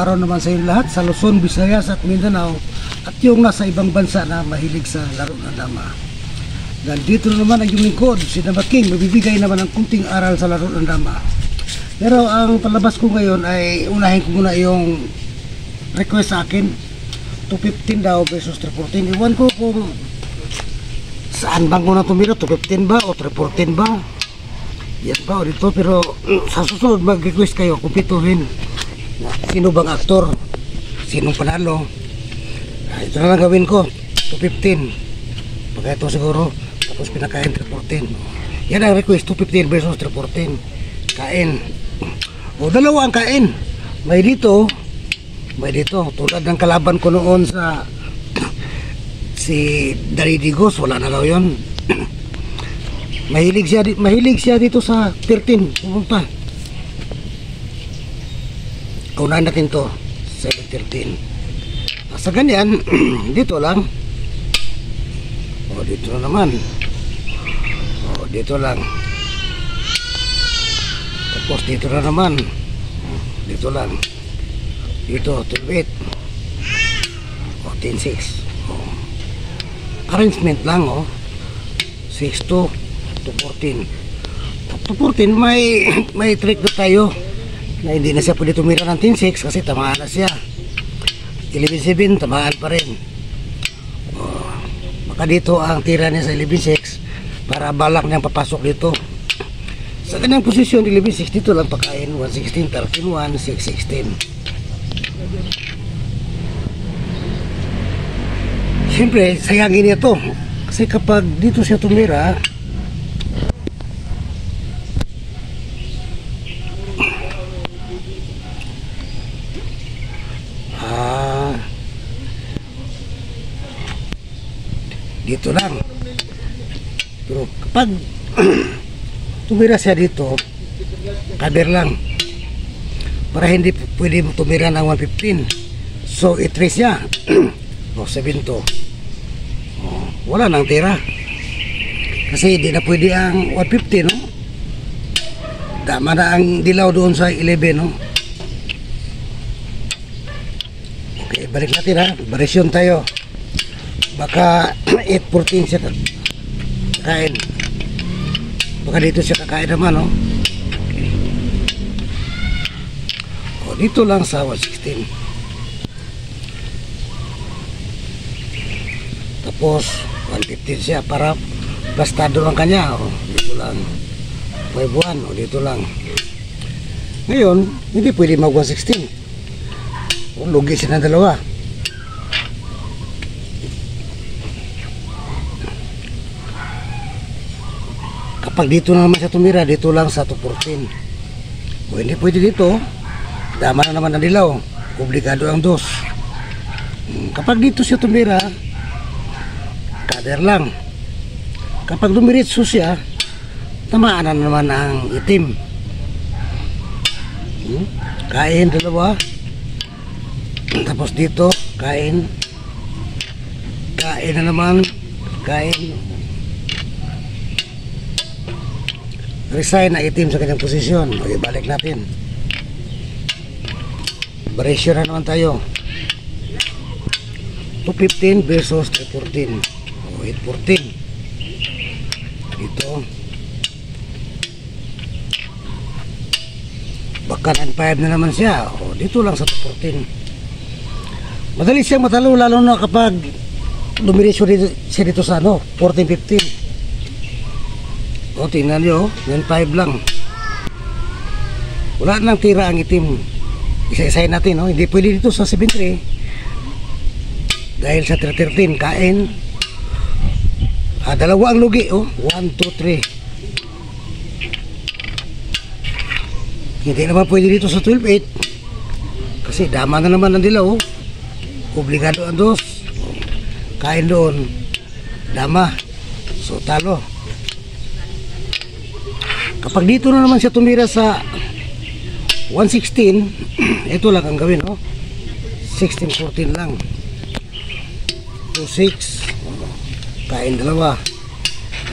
araw naman sa inyo lahat sa Luzon, Visayas at Mindanao at yung nasa ibang bansa na mahilig sa laro ng dama. Nandito naman ang yung lingkod, si Dama King, magbibigay naman ng kunting aral sa laro ng dama. Pero ang palabas ko ngayon ay unahin ko muna yung request sa akin, 215 daw versus 314. Iwan ko kung saan bang ko na tumira, 215 ba o 314 ba? Yan ba o dito, pero sa susunod mag-request kayo, kumpituhin sino bang aktor, sinong panalo. Ito na lang gawin ko, 215 pagka ito siguro, tapos pinakain 314. Yan ang request, 215 versus 314 kain, o dalawa ang kain, may dito tulad ng kalaban ko noon sa si Daridigos, wala na daw yun. Mahilig siya dito sa 13 pumunta. Kaunahan natin to 713. Sa ganyan dito lang, o dito na naman, o dito lang, tapos dito na naman, dito lang, dito 12-8 o 10-6. Arrangement lang, 6-2 to 14. To 14 may trick na tayo na hindi na siya pwede tumira ng 10-6 kasi tamaan na siya. 11-7 tamaan pa rin. Baka dito ang tira niya sa 11-6 para balak niyang papasok dito. Sa kanyang posisyon 11-6 dito lang pakain, 1-16, 13-1, 6-16. Siyempre, sayangin niya to kasi kapag dito siya tumira, dito lang. Pero kapag tumira siya dito, cover lang para hindi pwede tumira ng 115. So i-trace niya o 7-2. Wala nang tira kasi hindi na pwede ang 150, no? Tama na ang dilaw doon sa 11, no? Okay, balik natin, ha? Varisyon tayo. Baka 8-14 siya kakain, baka dito siya kakain naman, no? O dito lang sa 116, tapos 115 siya para bastado lang kanya. O dito lang 5-1, o dito lang. Ngayon hindi pwede mag 116, o lugi siya ng dalawa. Kapag dito na naman siya tumira, dito lang sa 214. O hindi pwede dito, dama na naman ang dilaw, obligado ang dos. Kapag dito siya tumira, kader lang. Kapag dumiritso siya, tamaan na naman ang itim. Kain dalawa, tapos dito kain na naman, kain, resign na itim sa kanyang posisyon. Okay, balik natin. Varisyon na naman tayo. 215 versus 314 o 814. Dito baka 9-5 na naman siya. O dito lang sa 214. Madali siyang matalo, lalo na kapag dumiretso siya dito sa 14-15. O tingnan nyo, 9-5 lang, wala nang tira ang itim. Isa-isahin natin, no? Hindi pwede dito sa 7-3 dahil sa 3-13 kain. Dalawa ang lugi, 1, 2, 3. Hindi naman pwede dito sa 12-8 kasi dama na naman ang dilaw, obligado ang dos. Kain doon, dama, so talo. Kapag dito na naman siya tumira sa 116, ito lang ang gawin, 16-14 lang, 2-6, kain dalawa.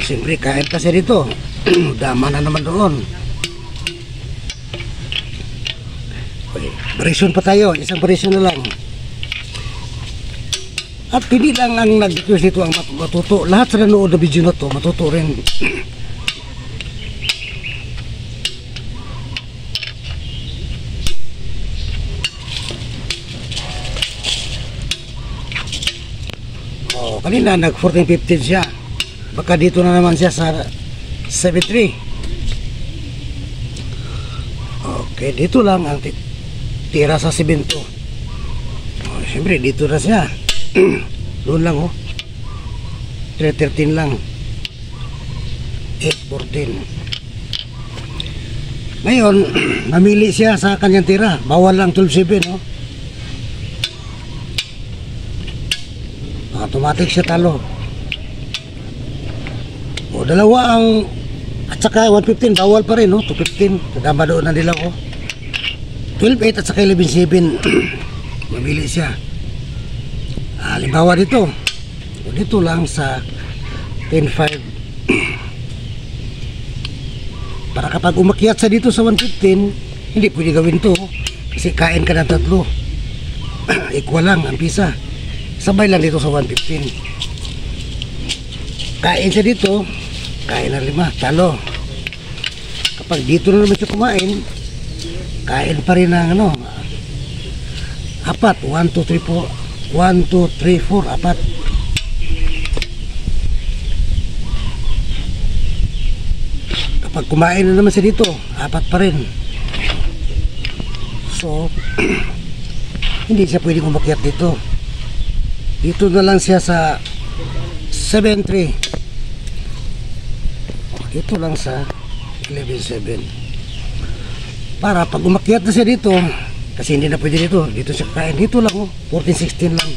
Siyempre kain kasi dito, dama na naman doon. Okay, Variation pa tayo, isang variation na lang. At hindi lang ang nag-request dito ang matuto. Lahat sa nanood na video na to, matuto rin. Oh, kanina nag 14.15 siya. Baka dito na naman siya sa 7.3. Okay, dito lang ang tira sa 7.2. Oh, siyempre dito na siya. Doon lang oh. 3.13 lang. 8.14. Ngayon, namili siya sa kanyang tira. Bawal lang 12.7 oh. Automatic siya talo. O dalawa ang at saka 115 bawal pa rin no, 215 kadama doon na nila oh. 12.8 at saka 11.7 mamili siya. Halimbawa dito o dito lang sa 10.5 para kapag umakyat sa dito sa 115 hindi pwede gawin to kasi kain ka ng tatlo. Equal lang ang pisa, sabay lang dito sa 115. Kain siya dito, kain na 5, talo. Kapag dito na naman siya kumain, kain pa rin ng ano, 4, 1, 2, 3, 4, 1, 2, 3, 4, 4. Kapag kumain na naman siya dito, 4 pa rin. So, hindi siya pwedeng umakyat dito. Dito na lang siya sa 7.3. Dito lang sa 11.7. Para pag umakyat na siya dito, kasi hindi na pwede dito, dito siya kain. Dito lang oh, 14.16 lang.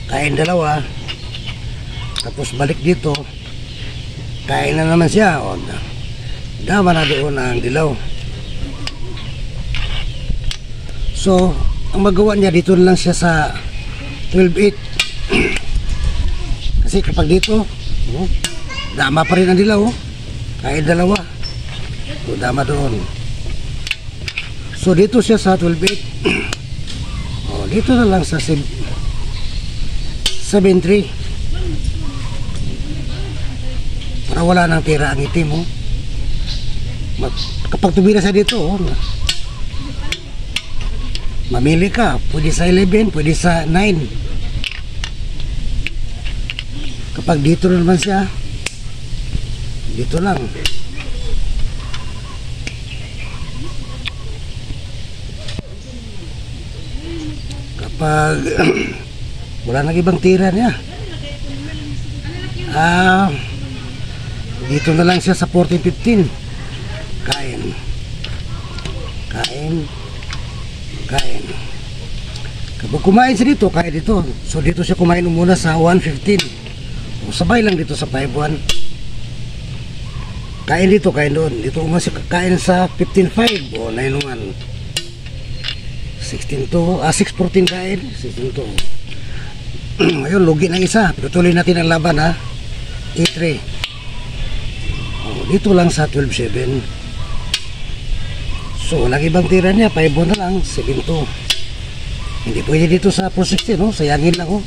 Kain dalawa. Tapos balik dito. Kain na naman siya. O, dama na doon ang dilaw. So, ang magawa niya dito lang siya sa 12.8. Kasi kapag dito oh, dama pa rin ang dilaw oh. Kain dalawa so, dama doon. So dito siya sa 12.8. Oh, dito na lang sa 7.3 para wala nang tira ang itim oh. Kapag tumira siya dito oh, mamili ka, pwede sa 11, pwede sa 9. Kapag dito na naman siya, dito lang. Kapag wala nang ibang tira niya, dito na lang siya sa 14.15. Kain. Kain. Kain. Kapag kumain siya dito, kain dito. So dito siya kumain muna sa 1.15. O, sabay lang dito sa 5.1. Kain dito, kain doon. Dito umas kain sa 15.5 o 9.1. 16.2. 6.14 kain. 16.2. Ngayon, lugi ng isa. Tutuloy natin ang laban ha. 8.3. O, dito lang sa 12.7. So, walang ibang tira niya, 5 na lang, 7.2. Hindi pwede dito sa 4.16, no? Sayangin lang, oh.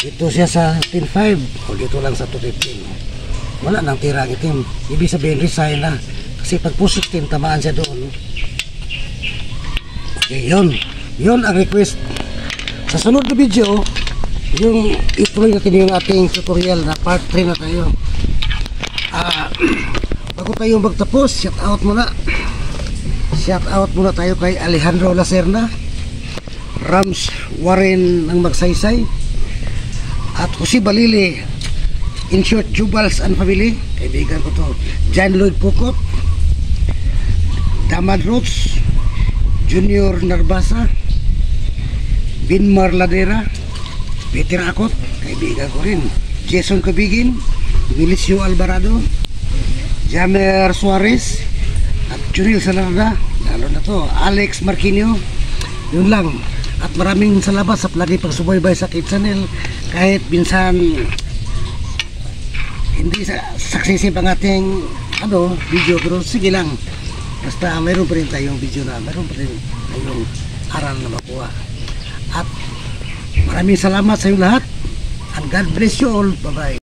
Dito siya sa 10.5, o dito lang sa 2.15. Wala nang tira ang itim. Ibig sabihin, resign na. Kasi pag 4.16, tamaan siya doon. Okay, yun. Yun ang request. Sa sunod na video, yung ituloy natin yung ating tutorial na part 3 na tayo. Bago tayo magtapos, shout out muna. Shout out muna tayo kay Alejandro Lacerna, Rams Warren ng Magsaysay, at Jose Balili, in short, Jubals and Family. Kaibigan ko to. John Lloyd Pukot, Damad Roots, Junior Narbasa, Binmar Ladera, Peter Akot, kaibigan ko rin. Jason Cabigin, Milicio Alvarado, Jamer Suarez, at Junil Salarda, lalo na to, Alex Marquinho. Yun lang. At maraming salamat sa lagi pagsubaybay sa Kid Channel. Kahit minsan hindi successive ang ating video, pero sige lang. Basta mayroon pa rin tayong video na, mayroon pa rin tayong aral na makuha. At maraming salamat sa inyo lahat. And God bless you all. Bye-bye.